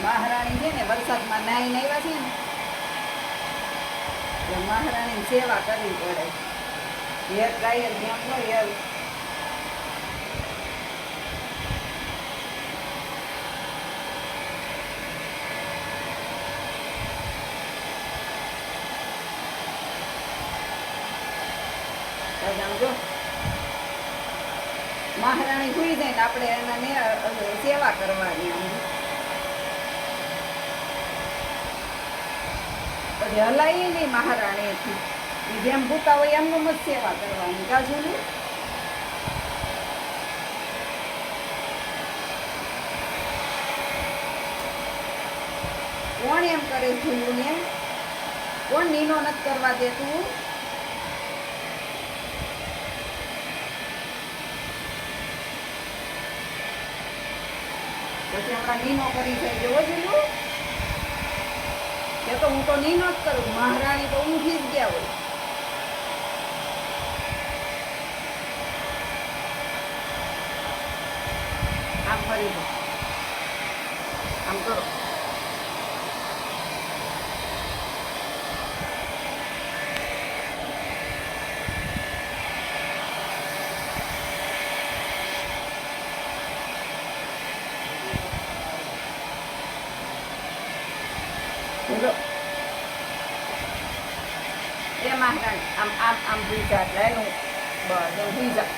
મહારાણી છે ને વરસાદમાં નાઈને આવ્યા છે ને એટલે મહારાણીની સેવા કરવી પડે. હેર ડ્રાયર જેમ હોય એવું. જો મહારાણી સુઈ જાય ને આપણે એના સેવા કરવાની. પછી હલાય નહીં મહારાણીથી. જેમ ભૂતા હોય એમનું જ સેવા કરવાની. કાજુ નહીં કોણ એમ કરે જોયું ને? કોણ નીનો નથી કરવા દેતું? પછી હમણાં નીનો કરી જાય જોવો જોયું કે તો હું તો નીનો જ કરું. મહારાણી તો ઊંઘી જ ગયા હોય. આમ ફરી દો, આમ કરો. બોલો એ મહારાણી આમ આમ આમ ભૂઈ જા એટલે એનું બસ ભૂઈ જા.